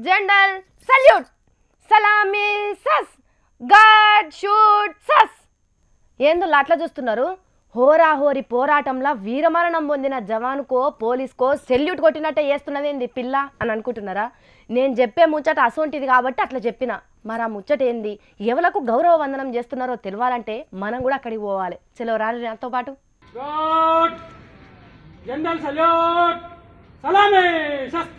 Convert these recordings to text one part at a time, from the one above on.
జెండల్ salute salami సస్ God shoot సస్. ఏందో అట్లా చూస్తున్నారు? హోరాహోరి పోరాటంలో వీరమరణం పొందిన జవానుకో పోలీస్కో సెల్యూట్ కొట్టినట్టే చేస్తున్నది ఏంది పిల్ల అని అనుకుంటున్నారా? నేను చెప్పే ముచ్చట అసొంటిది కాబట్టి అట్లా చెప్పిన. మరి ఆ ముచ్చట ఏంది, ఎవలకు గౌరవ వందనం చేస్తున్నారో తెలియాలంటే మనం కూడా అక్కడికి పోవాలి. చలో రాని నాతో పాటు. జెండల్ సల్యూట్ సలామీ సస్.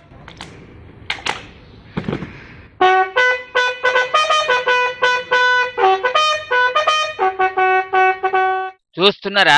చూస్తున్నారా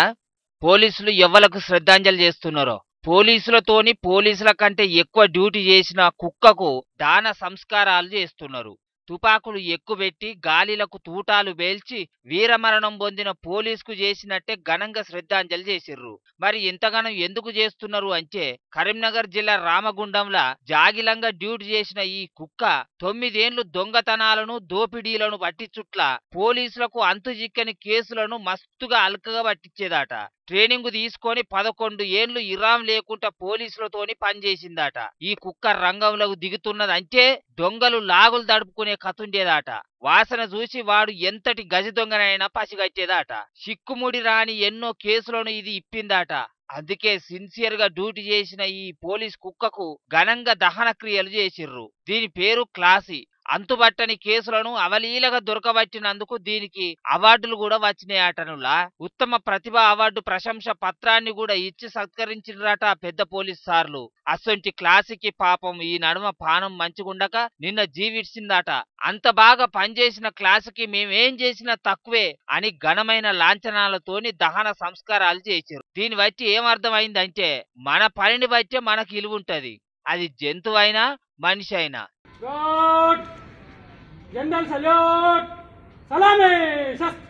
పోలీసులు ఎవ్వలకు శ్రద్ధాంజలి చేస్తున్నారో? పోలీసులతోని పోలీసుల కంటే ఎక్కువ డ్యూటీ చేసిన కుక్కకు దాన సంస్కారాలు చేస్తున్నారు. తుపాకులు ఎక్కుబెట్టి గాలిలకు తూటాలు పేల్చి వీరమరణం పొందిన పోలీసుకు చేసినట్టే ఘనంగా శ్రద్ధాంజలి చేసిర్రు. మరి ఇంతగానం ఎందుకు చేస్తున్నారు అంటే, కరీంనగర్ జిల్లా రామగుండంలా జాగిలంగా డ్యూటీ చేసిన ఈ కుక్క 9 ఏళ్లు దొంగతనాలను దోపిడీలను పట్టించుట్ల పోలీసులకు అంతుజిక్కని కేసులను మస్తుగా అల్కగా పట్టించేదాట. ట్రైనింగ్ తీసుకొని 11 ఏళ్లు ఇరాం లేకుండా పోలీసులతోని పనిచేసిందాట. ఈ కుక్క రంగంలోకి దిగుతున్నదంటే దొంగలు లాగులు దడుపుకునే కతుండేదాట. వాసన చూసి వాడు ఎంతటి గజ దొంగనైనా పసిగట్టేదాట. చిక్కుముడి రాని ఎన్నో కేసులను ఇది ఇప్పిందాట. అందుకే సిన్సియర్ గా డ్యూటీ చేసిన ఈ పోలీస్ కుక్కకు ఘనంగా దహన క్రియలు చేసిర్రు. దీని పేరు క్లాసీ. అంతుబట్టని కేసులను అవలీలగా దొరకబట్టినందుకు దీనికి అవార్డులు కూడా వచ్చినాయటనులా. ఉత్తమ ప్రతిభ అవార్డు ప్రశంస పత్రాన్ని కూడా ఇచ్చి సత్కరించినరట పెద్ద పోలీస్ సార్లు. అసొంటి క్లాసీకి పాపం ఈ నడుమ పానం మంచిగుండక నిన్న జీవిడ్చిందట. అంత బాగా పనిచేసిన క్లాసుకి మేమేం చేసినా తక్కువే అని ఘనమైన లాంఛనాలతోని దహన సంస్కారాలు చేశారు. దీన్ని బట్టి ఏమర్థమైందంటే, మన పనిని బట్టే మనకు ఇలువుంటది, అది జంతువైనా మనిషి అయినా. జెండల్ సల్యూట్ సలామీ సస్.